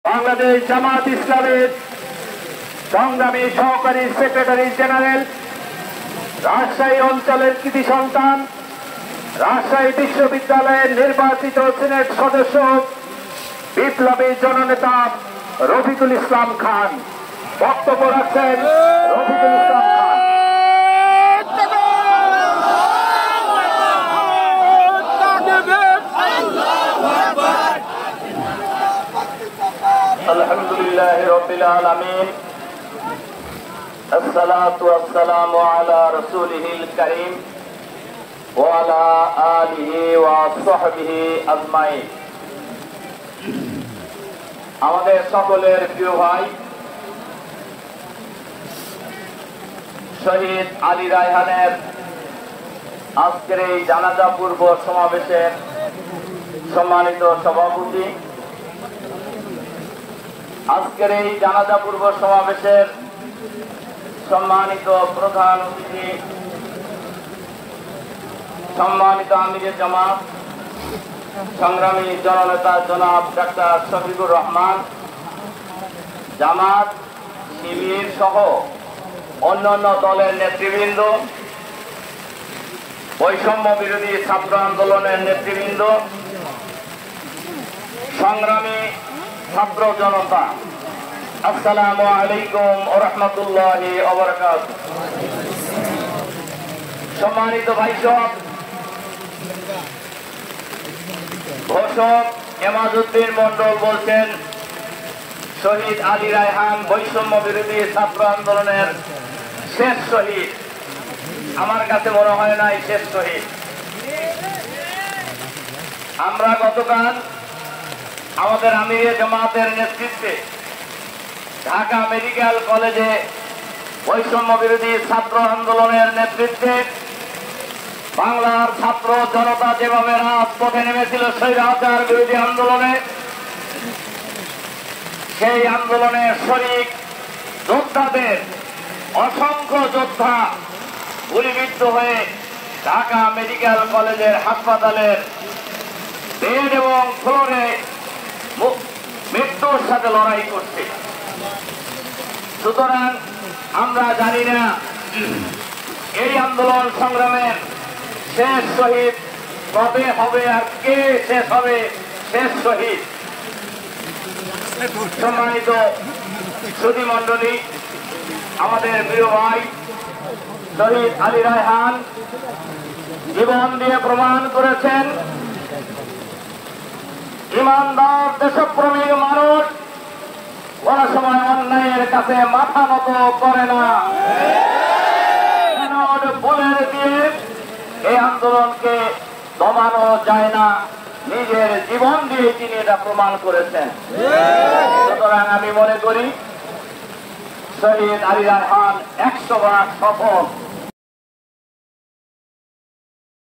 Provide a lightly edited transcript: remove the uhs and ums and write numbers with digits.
বাংলাদেশ জামাত ইসলামের সংগ্রামী সহকারী সেক্রেটারি জেনারেল, রাজশাহী অঞ্চলের কৃতি সন্তান, রাজশাহী বিশ্ববিদ্যালয়ের নির্বাচিত সিনেট সদস্য, বিপ্লবী জননেতা রফিকুল ইসলাম খান বক্তব্য রাখছেন। রফিকুল ইসলাম খান। আলহামদুলিল্লাহ রাব্বিল আলামিন, আসসালাতু ওয়াসসালামু আলা রাসূলিহিল কারীম ওয়া আলা আলিহি ওয়া সাহবিহি আজমাইন। আমাদের সকলের প্রিয় ভাই শহীদ আলী রায়হানের আজকের এই জানাজা পূর্ব সমাবেশের সম্মানিত সভাপতি, আজকের এই জানাজা পূর্ব সমাবেশের সম্মানিত প্রধান অতিথি, সম্মানিত আমিরে জামাত, সংগ্রামী জননেতা জনাব ডাক্তার শফিকুর রহমান, জামাত, শিবির সহ অন্যান্য দলের নেতৃবৃন্দ, বৈষম্য বিরোধী ছাত্র আন্দোলনের নেতৃবৃন্দ, সংগ্রামী ছাত্র জনতা, আসসালামু আলাইকুম ওয়া রাহমাতুল্লাহি ওয়া বারাকাতুহু। সম্মানিত ভাই সব, ঘোষক এমাজউদ্দিন মন্ডল বলছেন শহীদ আলী রায়হান বৈষম্য বিরোধী ছাত্র আন্দোলনের শেষ শহীদ। আমার কাছে মনে হয় না এই শেষ শহীদ। আমরা গতকাল আমাদের আমিরে জামাতের নেতৃত্বে ঢাকা মেডিকেল কলেজে বৈষম্য বিরোধী ছাত্র আন্দোলনের নেতৃত্বে বাংলার ছাত্র জনতা যেভাবে রাজপথে নেমেছিল স্বৈরাচার বিরোধী আন্দোলনে, সেই আন্দোলনের শরিক যোদ্ধাদের অসংখ্য যোদ্ধা গুলিবিদ্ধ হয়ে ঢাকা মেডিকেল কলেজের হাসপাতালের বেড এবং ফ্লোরে মৃত্যুর সাথে লড়াই করছে। সুতরাং আমরা জানি না এই আন্দোলন সংগ্রামের শেষ শহীদ কবে হবে আর কে শেষ হবে শেষ শহীদ। সম্মানিত সুধী মণ্ডলী, আমাদের প্রিয় ভাই শহীদ আলী রায়হান জীবন দিয়ে প্রমাণ করেছেন ইমানদার দেশপ্রেমিক মানুষ কোন সময় অন্যায়ের কাছে মাথা নত করে না। বলে দিয়ে এই আন্দোলনকে দমানো যায় না, নিজের জীবন দিয়ে তিনি এটা প্রমাণ করেছেন। সুতরাং আমি মনে করি শহীদ আলী রায়হান 100 বার সফল।